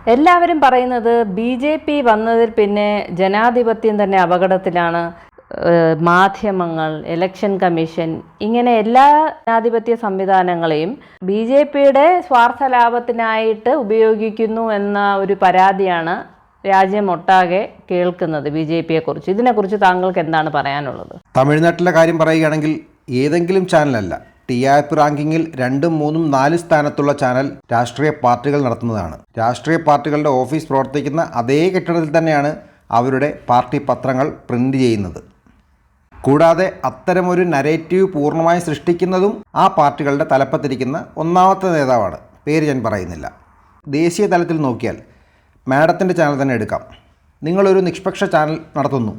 എല്ലാവരും പറയുന്നത് BJP വന്നതിൽ പിന്നെ ജനാധിപത്യം തന്നെ അപകടത്തിലാണ്. മാധ്യമങ്ങൾ, ഇലക്ഷൻ കമ്മീഷൻ, ഇങ്ങനെ എല്ലാ ജനാധിപത്യ സംവിധാനങ്ങളെയും BJPയുടെ സ്വാർത്ഥ ലാഭത്തിനായിട്ട് ഉപയോഗിക്കുന്നു എന്ന ഒരു പരാതിയാണ് രാജ്യമൊട്ടാകെ കേൾക്കുന്നത് BJPയെക്കുറിച്ച്. ഇതിനെക്കുറിച്ച് താങ്കൾക്ക് എന്താണ് പറയാനുള്ളത്? തമിഴ്നാട്ടിലെ കാര്യം പറയുകയാണെങ്കിൽ ഏതെങ്കിലും ചാനലല്ല, TRP റാങ്കിങ്ങിൽ 2, 3, 4 സ്ഥാനത്തുള്ള ചാനൽ രാഷ്ട്രീയ പാർട്ടികൾ നടത്തുന്നതാണ്. രാഷ്ട്രീയ പാർട്ടികളുടെ ഓഫീസ് പ്രവർത്തിക്കുന്ന അതേ കെട്ടിടത്തിൽ തന്നെയാണ് അവരുടെ പാർട്ടി പത്രങ്ങൾ പ്രിന്റ് ചെയ്യുന്നത്. കൂടാതെ അത്തരമൊരു നരേറ്റീവ് പൂർണ്ണമായി സൃഷ്ടിക്കുന്നതും ആ പാർട്ടികളുടെ തലപ്പത്തിരിക്കുന്ന ഒന്നാമത്തെ നേതാവാണ്. പേര് ഞാൻ പറയുന്നില്ല. ദേശീയ തലത്തിൽ നോക്കിയാൽ മാഡത്തിൻ്റെ ചാനൽ തന്നെ എടുക്കാം. നിങ്ങളൊരു നിഷ്പക്ഷ ചാനൽ നടത്തുന്നു.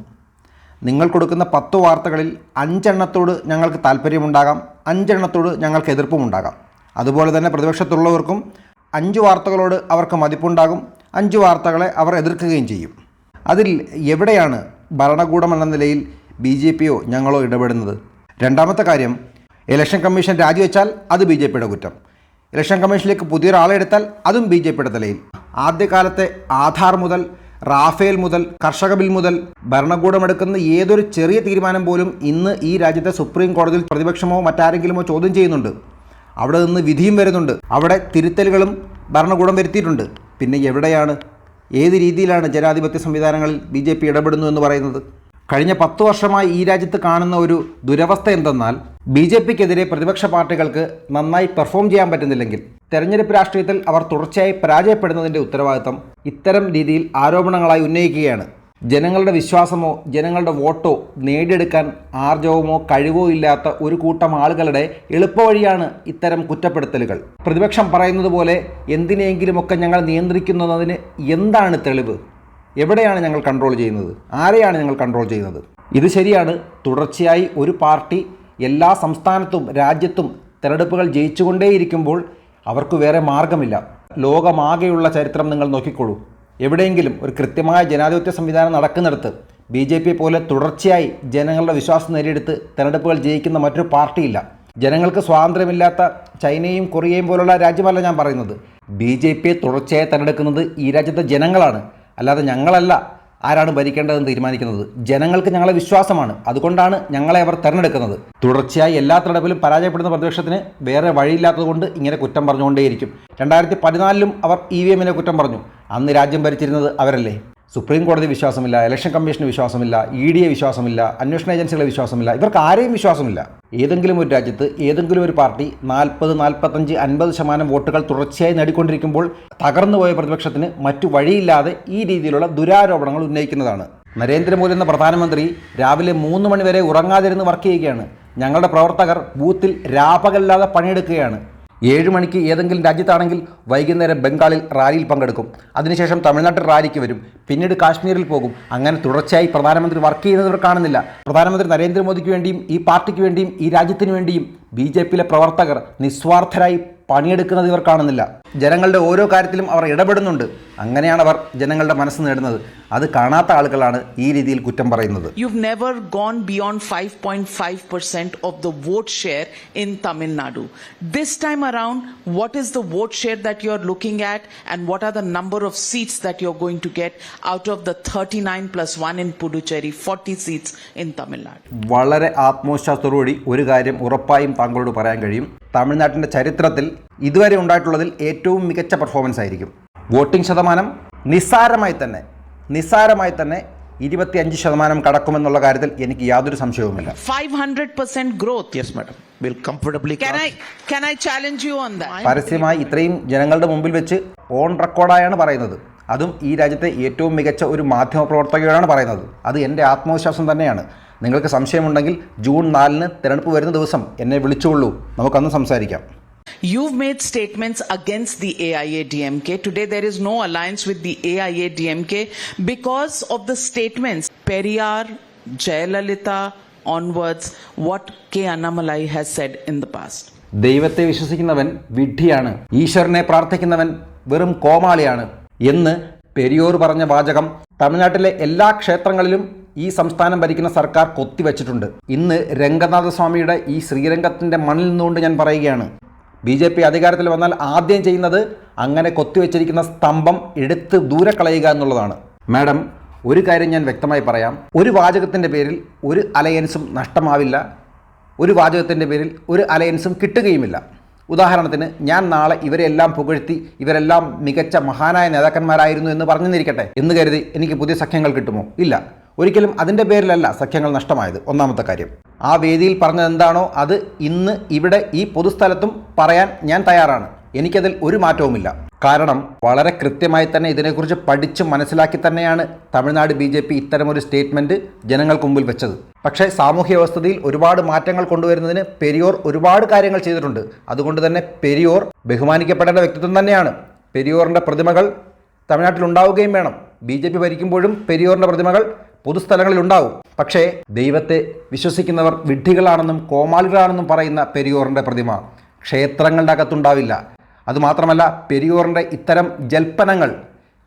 നിങ്ങൾ കൊടുക്കുന്ന 10 വാർത്തകളിൽ 5 എണ്ണത്തോട് ഞങ്ങൾക്ക് താല്പര്യമുണ്ടാകാം, 5 എണ്ണത്തോട് ഞങ്ങൾക്ക് എതിർപ്പുമുണ്ടാകാം. അതുപോലെ തന്നെ പ്രതിപക്ഷത്തുള്ളവർക്കും 5 വാർത്തകളോട് അവർക്ക് മതിപ്പുണ്ടാകും, 5 വാർത്തകളെ അവർ എതിർക്കുകയും ചെയ്യും. അതിൽ എവിടെയാണ് ഭരണകൂടം എന്ന നിലയിൽ BJPയോ ഞങ്ങളോ ഇടപെടുന്നത്? രണ്ടാമത്തെ കാര്യം, ഇലക്ഷൻ കമ്മീഷൻ രാജിവെച്ചാൽ അത് BJPയുടെ കുറ്റം. ഇലക്ഷൻ കമ്മീഷനിലേക്ക് പുതിയൊരാളെ എടുത്താൽ അതും BJPയുടെ തലയിൽ. ആദ്യകാലത്തെ ആധാർ മുതൽ, റാഫേൽ മുതൽ, കർഷക ബിൽ മുതൽ ഭരണകൂടമെടുക്കുന്ന ഏതൊരു ചെറിയ തീരുമാനം പോലും ഇന്ന് ഈ രാജ്യത്തെ സുപ്രീം കോടതിയിൽ പ്രതിപക്ഷമോ മറ്റാരെങ്കിലുമോ ചോദ്യം ചെയ്യുന്നുണ്ട്. അവിടെ നിന്ന് വിധിയും വരുന്നുണ്ട്. അവിടെ തിരുത്തലുകളും ഭരണകൂടം വരുത്തിയിട്ടുണ്ട്. പിന്നെ എവിടെയാണ്, ഏത് രീതിയിലാണ് ജനാധിപത്യ സംവിധാനങ്ങളിൽ BJP ഇടപെടുന്നു എന്ന് പറയുന്നത്? കഴിഞ്ഞ 10 വർഷമായി ഈ രാജ്യത്ത് കാണുന്ന ഒരു ദുരവസ്ഥ എന്തെന്നാൽ BJPക്കെതിരെ പ്രതിപക്ഷ പാർട്ടികൾക്ക് നന്നായി പെർഫോം ചെയ്യാൻ പറ്റുന്നില്ലെങ്കിൽ തെരഞ്ഞെടുപ്പ് രാഷ്ട്രീയത്തിൽ അവർ തുടർച്ചയായി പരാജയപ്പെടുന്നതിൻ്റെ ഉത്തരവാദിത്തം ഇത്തരം രീതിയിൽ ആരോപണങ്ങളായി ഉന്നയിക്കുകയാണ്. ജനങ്ങളുടെ വിശ്വാസമോ ജനങ്ങളുടെ വോട്ടോ നേടിയെടുക്കാൻ ആർജവമോ കഴിവോ ഇല്ലാത്ത ഒരു കൂട്ടം ആളുകളുടെ എളുപ്പവഴിയാണ് ഇത്തരം കുറ്റപ്പെടുത്തലുകൾ. പ്രതിപക്ഷം പറയുന്നത് പോലെ എന്തിനെങ്കിലുമൊക്കെ ഞങ്ങൾ നിയന്ത്രിക്കുന്നതിന് എന്താണ് തെളിവ്? എവിടെയാണ് ഞങ്ങൾ കൺട്രോൾ ചെയ്യുന്നത്? ആരെയാണ് ഞങ്ങൾ കൺട്രോൾ ചെയ്യുന്നത്? ഇത് ശരിയാണ്. തുടർച്ചയായി ഒരു പാർട്ടി എല്ലാ സംസ്ഥാനത്തും രാജ്യത്തും തെരഞ്ഞെടുപ്പുകൾ ജയിച്ചുകൊണ്ടേയിരിക്കുമ്പോൾ അവർക്ക് വേറെ മാർഗമില്ല. ലോകമാകെയുള്ള ചരിത്രം നിങ്ങൾ നോക്കിക്കോളൂ. എവിടെയെങ്കിലും ഒരു കൃത്യമായ ജനാധിപത്യ സംവിധാനം നടക്കുന്നിടത്ത് BJP പോലെ തുടർച്ചയായി ജനങ്ങളുടെ വിശ്വാസം നേടിയെടുത്ത് തെരഞ്ഞെടുപ്പുകൾ ജയിക്കുന്ന മറ്റൊരു പാർട്ടിയില്ല. ജനങ്ങൾക്ക് സ്വാതന്ത്ര്യമില്ലാത്ത ചൈനയും കൊറിയയും പോലുള്ള രാജ്യമല്ല ഞാൻ പറയുന്നത്. BJPയെ തുടർച്ചയായി തെരഞ്ഞെടുക്കുന്നത് ഈ രാജ്യത്തെ ജനങ്ങളാണ്, അല്ലാതെ ഞങ്ങളല്ല ആരാണ് ഭരിക്കേണ്ടതെന്ന് തീരുമാനിക്കുന്നത്. ജനങ്ങൾക്ക് ഞങ്ങളെ വിശ്വാസമാണ്, അതുകൊണ്ടാണ് ഞങ്ങളെ അവർ തിരഞ്ഞെടുക്കുന്നത്. തുടർച്ചയായി എല്ലാ തെരഞ്ഞെടുപ്പിലും പരാജയപ്പെടുന്ന പ്രതിപക്ഷത്തിന് വേറെ വഴിയില്ലാത്തതുകൊണ്ട് ഇങ്ങനെ കുറ്റം പറഞ്ഞുകൊണ്ടേയിരിക്കും. 2014 അവർ EVMനെ കുറ്റം പറഞ്ഞു. അന്ന് രാജ്യം ഭരിച്ചിരുന്നത് അവരല്ലേ. സുപ്രീം കോടതി വിശ്വാസമില്ല, ഇലക്ഷൻ കമ്മീഷന് വിശ്വാസമില്ല, EDയെ വിശ്വാസമില്ല, അന്വേഷണ ഏജൻസികളെ വിശ്വാസമില്ല, ഇവർക്ക് ആരെയും വിശ്വാസമില്ല. ഏതെങ്കിലും ഒരു രാജ്യത്ത് ഏതെങ്കിലും ഒരു പാർട്ടി 40, 45, 50% വോട്ടുകൾ തുടർച്ചയായി നേടിക്കൊണ്ടിരിക്കുമ്പോൾ തകർന്നുപോയ പ്രതിപക്ഷത്തിന് മറ്റു വഴിയില്ലാതെ ഈ രീതിയിലുള്ള ദുരാരോപണങ്ങൾ ഉന്നയിക്കുന്നതാണ്. നരേന്ദ്രമോദി എന്ന പ്രധാനമന്ത്രി രാവിലെ 3 മണി വരെ ഉറങ്ങാതിരുന്ന് വർക്ക് ചെയ്യുകയാണ്. ഞങ്ങളുടെ പ്രവർത്തകർ ബൂത്തിൽ രാപകലില്ലാതെ പണിയെടുക്കുകയാണ്. 7 മണിക്ക് ഏതെങ്കിലും രാജ്യത്താണെങ്കിൽ വൈകുന്നേരം ബംഗാളിൽ റാലിയിൽ പങ്കെടുക്കും. അതിനുശേഷം തമിഴ്നാട്ടിൽ റാലിക്ക് വരും, പിന്നീട് കാശ്മീരിൽ പോകും. അങ്ങനെ തുടർച്ചയായി പ്രധാനമന്ത്രി വർക്ക് ചെയ്യുന്നവർ കാണുന്നില്ല. പ്രധാനമന്ത്രി നരേന്ദ്രമോദിക്ക് വേണ്ടിയും ഈ പാർട്ടിക്ക് വേണ്ടിയും ഈ രാജ്യത്തിന് വേണ്ടിയും BJPയിലെ പ്രവർത്തകർ നിസ്വാർത്ഥരായി പണിയെടുക്കുന്നത് ഇവർ കാണുന്നില്ല. ജനങ്ങളുടെ ഓരോ കാര്യത്തിലും അവർ ഇടപെടുന്നുണ്ട്. അങ്ങനെയാണ് അവർ ജനങ്ങളുടെ മനസ്സ് നേടുന്നത്. അത് കാണാത്ത ആളുകളാണ് ഈ രീതിയിൽ കുറ്റം പറയുന്നത്. You've never gone beyond 5.5% of the vote share in Tamil Nadu. This time around, what is the vote share that you're looking at, and what are the number of seats that you're going to get out of the 39 plus 1 in Puducherry, 40 seats in Tamil Nadu? വളരെ ആത്മവിശ്വാസത്തോടുകൂടി ഒരു കാര്യം ഉറപ്പായും താങ്കളോട് പറയാൻ കഴിയും. തമിഴ്നാട്ടിൻ്റെ ചരിത്രത്തിൽ ഇതുവരെ ഉണ്ടായിട്ടുള്ളതിൽ ഏറ്റവും മികച്ച പെർഫോമൻസ് ആയിരിക്കും. വോട്ടിംഗ് ശതമാനം നിസ്സാരമായി തന്നെ 25% കടക്കുമെന്നുള്ള കാര്യത്തിൽ എനിക്ക് യാതൊരു സംശയവുമില്ല. 500% growth. Yes, madam. Will comfortably. Can I challenge you on that? പരസ്യമായി ഇത്രയും ജനങ്ങളുടെ മുമ്പിൽ വെച്ച് ഓൺ റെക്കോർഡായാണ് പറയുന്നത്. അതും ഈ രാജ്യത്തെ ഏറ്റവും മികച്ച ഒരു മാധ്യമ പ്രവർത്തകയോടാണ് പറയുന്നത്. അത് എൻ്റെ ആത്മവിശ്വാസം തന്നെയാണ്. നിങ്ങൾക്ക് സംശയമുണ്ടെങ്കിൽ ജൂൺ 4 തെരഞ്ഞെടുപ്പ് വരുന്ന ദിവസം എന്നെ വിളിച്ചുകൊള്ളൂ, നമുക്കന്ന് സംസാരിക്കാം. You've made statements against the AIADMK. Today there is no alliance with the AIADMK because of the statements Periyar, Jayalalitha onwards, what K. Annamalai has said in the past. ദൈവത്തെ വിശ്വസിക്കുന്നവൻ വിഡ്ഢിയാണ്, ഈശ്വരനെ പ്രാർത്ഥിക്കുന്നവൻ വെറും കോമാളിയാണ് എന്ന് പെരിയോർ പറഞ്ഞ വാചകം തമിഴ്നാട്ടിലെ എല്ലാ ക്ഷേത്രങ്ങളിലും ഈ സംസ്ഥാനം ഭരിക്കുന്ന സർക്കാർ കൊത്തിവെച്ചിട്ടുണ്ട്. ഇന്ന് രംഗനാഥസ്വാമിയുടെ ഈ ശ്രീരംഗത്തിൻ്റെ മണ്ണിൽ നിന്നുകൊണ്ട് ഞാൻ പറയുകയാണ്, BJP അധികാരത്തിൽ വന്നാൽ ആദ്യം ചെയ്യുന്നത് അങ്ങനെ കൊത്തിവെച്ചിരിക്കുന്ന സ്തംഭം എടുത്ത് ദൂരെ കളയുക എന്നുള്ളതാണ്. മാഡം, ഒരു കാര്യം ഞാൻ വ്യക്തമായി പറയാം. ഒരു വാചകത്തിൻ്റെ പേരിൽ ഒരു അലയൻസും നഷ്ടമാവില്ല. ഒരു വാചകത്തിൻ്റെ പേരിൽ ഒരു അലയൻസും കിട്ടുകയുമില്ല. ഉദാഹരണത്തിന്, ഞാൻ നാളെ ഇവരെല്ലാം പുകഴ്ത്തി ഇവരെല്ലാം മികച്ച മഹാനായ നേതാക്കന്മാരായിരുന്നു എന്ന് പറഞ്ഞെന്നിരിക്കട്ടെ, എന്ന് കരുതി എനിക്ക് പുതിയ സഖ്യങ്ങൾ കിട്ടുമോ? ഇല്ല, ഒരിക്കലും അതിൻ്റെ പേരിലല്ല സഖ്യങ്ങൾ നഷ്ടമായത്. ഒന്നാമത്തെ കാര്യം, ആ വേദിയിൽ പറഞ്ഞത് എന്താണോ അത് ഇന്ന് ഇവിടെ ഈ പൊതുസ്ഥലത്തും പറയാൻ ഞാൻ തയ്യാറാണ്. എനിക്കതിൽ ഒരു മാറ്റവുമില്ല. കാരണം വളരെ കൃത്യമായി തന്നെ ഇതിനെക്കുറിച്ച് പഠിച്ച് മനസ്സിലാക്കി തന്നെയാണ് തമിഴ്നാട് BJP ഇത്തരമൊരു സ്റ്റേറ്റ്മെൻറ്റ് ജനങ്ങൾക്ക് മുമ്പിൽ വെച്ചത്. പക്ഷേ സാമൂഹ്യ വ്യവസ്ഥയിൽ ഒരുപാട് മാറ്റങ്ങൾ കൊണ്ടുവരുന്നതിന് പെരിയോർ ഒരുപാട് കാര്യങ്ങൾ ചെയ്തിട്ടുണ്ട്. അതുകൊണ്ട് തന്നെ പെരിയോർ ബഹുമാനിക്കപ്പെടേണ്ട വ്യക്തിത്വം തന്നെയാണ്. പെരിയോറിൻ്റെ പ്രതിമകൾ തമിഴ്നാട്ടിൽ ഉണ്ടാവുകയും വേണം. BJP ഭരിക്കുമ്പോഴും പെരിയോറിൻ്റെ പ്രതിമകൾ പൊതുസ്ഥലങ്ങളിൽ ഉണ്ടാവും. പക്ഷേ ദൈവത്തെ വിശ്വസിക്കുന്നവർ വിഡ്ഢികളാണെന്നും കോമാളികളാണെന്നും പറയുന്ന പെരിയോറിൻ്റെ പ്രതിമ ക്ഷേത്രങ്ങളുടെ അകത്തുണ്ടാവില്ല. അതുമാത്രമല്ല, പെരിയോറിൻ്റെ ഇത്തരം ജൽപ്പനങ്ങൾ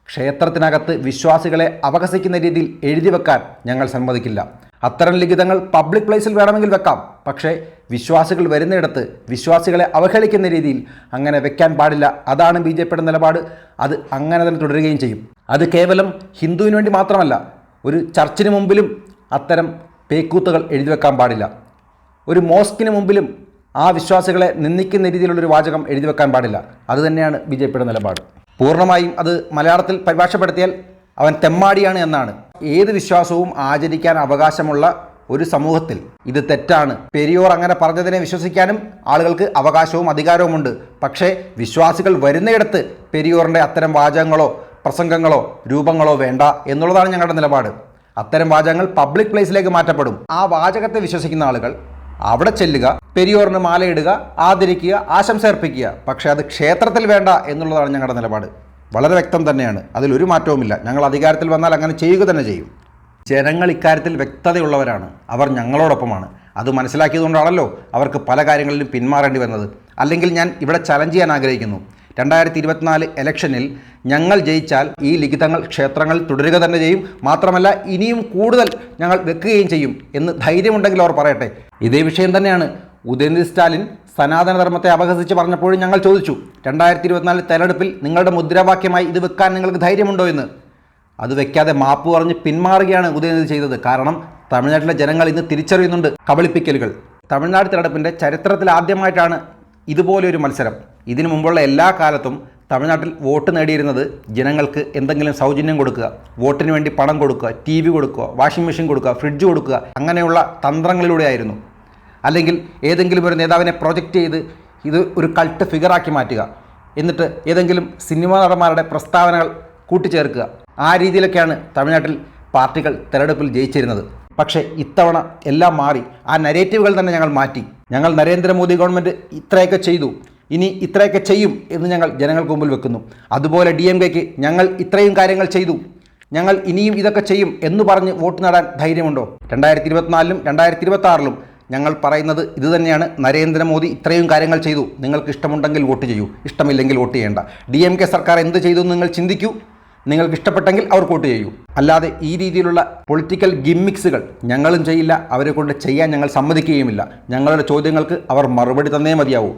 ക്ഷേത്രത്തിനകത്ത് വിശ്വാസികളെ അപഹസിക്കുന്ന രീതിയിൽ എഴുതി വെക്കാൻ ഞങ്ങൾ സമ്മതിക്കില്ല. അത്തരം ലിഖിതങ്ങൾ പബ്ലിക് പ്ലേസിൽ വേണമെങ്കിൽ വെക്കാം. പക്ഷേ വിശ്വാസികൾ വരുന്നിടത്ത് വിശ്വാസികളെ അവഹേളിക്കുന്ന രീതിയിൽ അങ്ങനെ വെക്കാൻ പാടില്ല. അതാണ് BJPയുടെ നിലപാട്. അത് അങ്ങനെ തന്നെ തുടരുകയും ചെയ്യും. അത് കേവലം ഹിന്ദുവിന് വേണ്ടി മാത്രമല്ല, ഒരു ചർച്ചിന് മുമ്പിലും അത്തരം പേക്കൂത്തുകൾ എഴുതി വെക്കാൻ പാടില്ല. ഒരു മോസ്കിന് മുമ്പിലും ആ വിശ്വാസികളെ നിന്ദിക്കുന്ന രീതിയിലുള്ളൊരു വാചകം എഴുതി വെക്കാൻ പാടില്ല. അതുതന്നെയാണ് BJPയുടെ നിലപാട്. പൂർണ്ണമായും അത് മലയാളത്തിൽ പരിഭാഷപ്പെടുത്തിയാൽ അവൻ തെമ്മാടിയാണ് എന്നാണ്. ഏത് വിശ്വാസവും ആചരിക്കാൻ അവകാശമുള്ള ഒരു സമൂഹത്തിൽ ഇത് തെറ്റാണ്. പെരിയോർ അങ്ങനെ പറഞ്ഞതിനെ വിശ്വസിക്കാനും ആളുകൾക്ക് അവകാശവും അധികാരവുമുണ്ട്. പക്ഷേ വിശ്വാസികൾ വരുന്നയിടത്ത് പെരിയോറിൻ്റെ അത്തരം വാചകങ്ങളോ പ്രസംഗങ്ങളോ രൂപങ്ങളോ വേണ്ട എന്നുള്ളതാണ് ഞങ്ങളുടെ നിലപാട്. അത്തരം വാചകങ്ങൾ പബ്ലിക് പ്ലേസിലേക്ക് മാറ്റപ്പെടും. ആ വാചകത്തെ വിശ്വസിക്കുന്ന ആളുകൾ അവിടെ ചെല്ലുക, പെരിയോറിന് മാലയിടുക, ആദരിക്കുക, ആശംസ അർപ്പിക്കുക. പക്ഷേ അത് ക്ഷേത്രത്തിൽ വേണ്ട എന്നുള്ളതാണ് ഞങ്ങളുടെ നിലപാട്. വളരെ വ്യക്തം തന്നെയാണ്, അതിലൊരു മാറ്റവുമില്ല. ഞങ്ങൾ അധികാരത്തിൽ വന്നാൽ അങ്ങനെ ചെയ്യുക തന്നെ ചെയ്യും. ജനങ്ങൾ ഇക്കാര്യത്തിൽ വ്യക്തതയുള്ളവരാണ്. അവർ ഞങ്ങളോടൊപ്പമാണ്. അത് മനസ്സിലാക്കിയതുകൊണ്ടാണല്ലോ അവർക്ക് പല കാര്യങ്ങളിലും പിന്മാറേണ്ടി വന്നത്. അല്ലെങ്കിൽ ഞാൻ ഇവിടെ ചലഞ്ച് ചെയ്യാൻ ആഗ്രഹിക്കുന്നു. 2024 ഇലക്ഷനിൽ ഞങ്ങൾ ജയിച്ചാൽ ഈ ലിഖിതങ്ങൾ ക്ഷേത്രങ്ങളിൽ തുടരുക തന്നെ ചെയ്യും. മാത്രമല്ല ഇനിയും കൂടുതൽ ഞങ്ങൾ വെക്കുകയും ചെയ്യും എന്ന് ധൈര്യമുണ്ടെങ്കിൽ അവർ പറയട്ടെ. ഇതേ വിഷയം തന്നെയാണ് ഉദയനിധി സ്റ്റാലിൻ സനാതനധർമ്മത്തെ അപഹസിച്ച് പറഞ്ഞപ്പോഴും ഞങ്ങൾ ചോദിച്ചു, 2024 തെരഞ്ഞെടുപ്പിൽ നിങ്ങളുടെ മുദ്രാവാക്യമായി ഇത് വെക്കാൻ നിങ്ങൾക്ക് ധൈര്യമുണ്ടോ എന്ന്. അത് വെക്കാതെ മാപ്പ് പറഞ്ഞ് പിന്മാറുകയാണ് ഉദയനിധി ചെയ്തത്. കാരണം തമിഴ്നാട്ടിലെ ജനങ്ങൾ ഇന്ന് തിരിച്ചറിയുന്നുണ്ട് കബളിപ്പിക്കലുകൾ. തമിഴ്നാട് തെരഞ്ഞെടുപ്പിൻ്റെ ചരിത്രത്തിൽ ആദ്യമായിട്ടാണ് ഇതുപോലൊരു മത്സരം. ഇതിനു മുമ്പുള്ള എല്ലാ കാലത്തും തമിഴ്നാട്ടിൽ വോട്ട് നേടിയിരുന്നത് ജനങ്ങൾക്ക് എന്തെങ്കിലും സൗജന്യം കൊടുക്കുക, വോട്ടിന് വേണ്ടി പണം കൊടുക്കുക, TV കൊടുക്കുക, വാഷിംഗ് മെഷീൻ കൊടുക്കുക, ഫ്രിഡ്ജ് കൊടുക്കുക, അങ്ങനെയുള്ള തന്ത്രങ്ങളിലൂടെയായിരുന്നു. അല്ലെങ്കിൽ ഏതെങ്കിലും ഒരു നേതാവിനെ പ്രൊജക്റ്റ് ചെയ്ത് ഇത് ഒരു കൾട്ട് ഫിഗറാക്കി മാറ്റുക, എന്നിട്ട് ഏതെങ്കിലും സിനിമാ നടന്മാരുടെ പ്രസ്താവനകൾ കൂട്ടിച്ചേർക്കുക. ആ രീതിയിലൊക്കെയാണ് തമിഴ്നാട്ടിൽ പാർട്ടികൾ തെരഞ്ഞെടുപ്പിൽ ജയിച്ചിരുന്നത്. പക്ഷേ ഇത്തവണ എല്ലാം മാറി. ആ നരേറ്റീവുകൾ തന്നെ ഞങ്ങൾ മാറ്റി. ഞങ്ങൾ നരേന്ദ്രമോദി ഗവൺമെൻറ് ഇത്രയൊക്കെ ചെയ്തു, ഇനി ഇത്രയൊക്കെ ചെയ്യും എന്ന് ഞങ്ങൾ ജനങ്ങൾക്ക് മുമ്പിൽ വെക്കുന്നു. അതുപോലെ DMKയ്ക്ക് ഞങ്ങൾ ഇത്രയും കാര്യങ്ങൾ ചെയ്തു, ഞങ്ങൾ ഇനിയും ഇതൊക്കെ ചെയ്യും എന്ന് പറഞ്ഞ് വോട്ട് നേടാൻ ധൈര്യമുണ്ടോ? 2024ലും 2026ലും ഞങ്ങൾ പറയുന്നത് ഇതുതന്നെയാണ്. നരേന്ദ്രമോദി ഇത്രയും കാര്യങ്ങൾ ചെയ്തു, നിങ്ങൾക്ക് ഇഷ്ടമുണ്ടെങ്കിൽ വോട്ട് ചെയ്യൂ, ഇഷ്ടമില്ലെങ്കിൽ വോട്ട് ചെയ്യേണ്ട. DMK സർക്കാർ എന്ത് ചെയ്തു എന്ന് നിങ്ങൾ ചിന്തിക്കൂ. നിങ്ങൾക്ക് ഇഷ്ടപ്പെട്ടെങ്കിൽ അവർ വോട്ട് ചെയ്യൂ. അല്ലാതെ ഈ രീതിയിലുള്ള പൊളിറ്റിക്കൽ ഗിമ്മിക്സുകൾ ഞങ്ങളും ചെയ്യില്ല, അവരെ കൊണ്ട് ചെയ്യാൻ ഞങ്ങൾ സമ്മതിക്കുകയുമില്ല. ഞങ്ങളുടെ ചോദ്യങ്ങൾക്ക് അവർ മറുപടി തന്നേ മതിയാവൂ.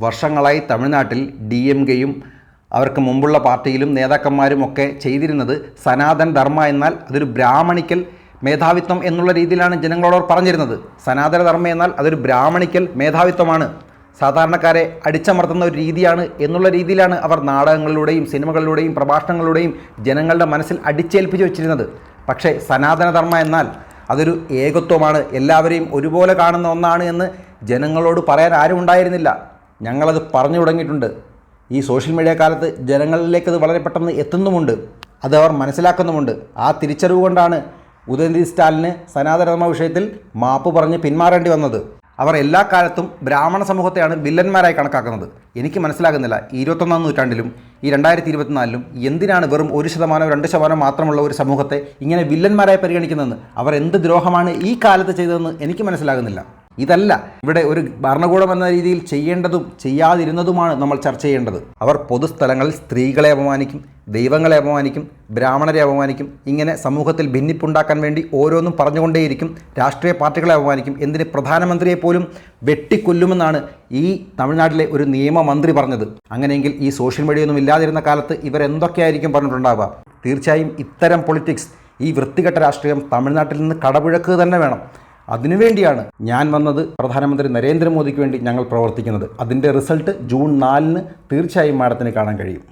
വർഷങ്ങളായി തമിഴ്നാട്ടിൽ DMKയും അവർക്ക് മുമ്പുള്ള പാർട്ടിയിലും നേതാക്കന്മാരും ഒക്കെ ചെയ്തിരുന്നത് സനാതൻ ധർമ്മ എന്നാൽ അതൊരു ബ്രാഹ്മണിക്കൽ മേധാവിത്വം എന്നുള്ള രീതിയിലാണ് ജനങ്ങളോട് പറഞ്ഞിരുന്നത്. സനാതന ധർമ്മ എന്നാൽ അതൊരു ബ്രാഹ്മണിക്കൽ മേധാവിത്വമാണ്, സാധാരണക്കാരെ അടിച്ചമർത്തുന്ന ഒരു രീതിയാണ് എന്നുള്ള രീതിയിലാണ് അവർ നാടകങ്ങളിലൂടെയും സിനിമകളിലൂടെയും പ്രഭാഷണങ്ങളിലൂടെയും ജനങ്ങളുടെ മനസ്സിൽ അടിച്ചേൽപ്പിച്ച് വെച്ചിരുന്നത്. പക്ഷേ സനാതനധർമ്മ എന്നാൽ അതൊരു ഏകത്വമാണ്, എല്ലാവരെയും ഒരുപോലെ കാണുന്ന ഒന്നാണ് എന്ന് ജനങ്ങളോട് പറയാൻ ആരും ഉണ്ടായിരുന്നില്ല. ഞങ്ങളത് പറഞ്ഞു തുടങ്ങിയിട്ടുണ്ട്. ഈ സോഷ്യൽ മീഡിയ കാലത്ത് ജനങ്ങളിലേക്കത് വളരെ പെട്ടെന്ന് എത്തുന്നുമുണ്ട്, അത് അവർ മനസ്സിലാക്കുന്നുമുണ്ട്. ആ തിരിച്ചറിവ് കൊണ്ടാണ് ഉദയനിധി സ്റ്റാലിന് സനാതനധർമ്മ വിഷയത്തിൽ മാപ്പ് പറഞ്ഞ് പിന്മാറേണ്ടി വന്നത്. അവർ എല്ലാ കാലത്തും ബ്രാഹ്മണ സമൂഹത്തെയാണ് വില്ലന്മാരായി കണക്കാക്കുന്നത്. എനിക്ക് മനസ്സിലാകുന്നില്ല, ഈ 21ാം നൂറ്റാണ്ടിലും ഈ 2024ലും എന്തിനാണ് വെറും 1% 2% മാത്രമുള്ള ഒരു സമൂഹത്തെ ഇങ്ങനെ വില്ലന്മാരായി പരിഗണിക്കുന്നതെന്ന്, അവർ എന്ത് ദ്രോഹമാണ് ഈ കാലത്ത് ചെയ്തതെന്ന് എനിക്ക് മനസ്സിലാകുന്നില്ല. ഇതല്ല ഇവിടെ ഒരു ഭരണകൂടം എന്ന രീതിയിൽ ചെയ്യേണ്ടതും ചെയ്യാതിരുന്നതുമാണ് നമ്മൾ ചർച്ച ചെയ്യേണ്ടത്. അവർ പൊതുസ്ഥലങ്ങളിൽ സ്ത്രീകളെ അപമാനിക്കും, ദൈവങ്ങളെ അപമാനിക്കും, ബ്രാഹ്മണരെ അപമാനിക്കും. ഇങ്ങനെ സമൂഹത്തിൽ ഭിന്നിപ്പുണ്ടാക്കാൻ വേണ്ടി ഓരോന്നും പറഞ്ഞുകൊണ്ടേയിരിക്കും. രാഷ്ട്രീയ പാർട്ടികളെ അപമാനിക്കും. എന്തിന് പ്രധാനമന്ത്രിയെ പോലും വെട്ടിക്കൊല്ലുമെന്നാണ് ഈ തമിഴ്നാട്ടിലെ ഒരു നിയമമന്ത്രി പറഞ്ഞത്. അങ്ങനെയെങ്കിൽ ഈ സോഷ്യൽ മീഡിയയൊന്നും ഇല്ലാതിരുന്ന കാലത്ത് ഇവരെന്തൊക്കെയായിരിക്കും പറഞ്ഞിട്ടുണ്ടാവുക? തീർച്ചയായും ഇത്തരം പൊളിറ്റിക്സ്, ഈ വൃത്തികെട്ട രാഷ്ട്രീയം തമിഴ്നാട്ടിൽ നിന്ന് കടപുഴക്കുക തന്നെ വേണം. അതിനുവേണ്ടിയാണ് ഞാൻ വന്നത്. പ്രധാനമന്ത്രി നരേന്ദ്രമോദിക്ക് വേണ്ടി ഞങ്ങൾ പ്രവർത്തിക്കുന്നത്. അതിൻ്റെ റിസൾട്ട് ജൂൺ 4 തീർച്ചയായും മാഡത്തിന് കാണാൻ കഴിയും.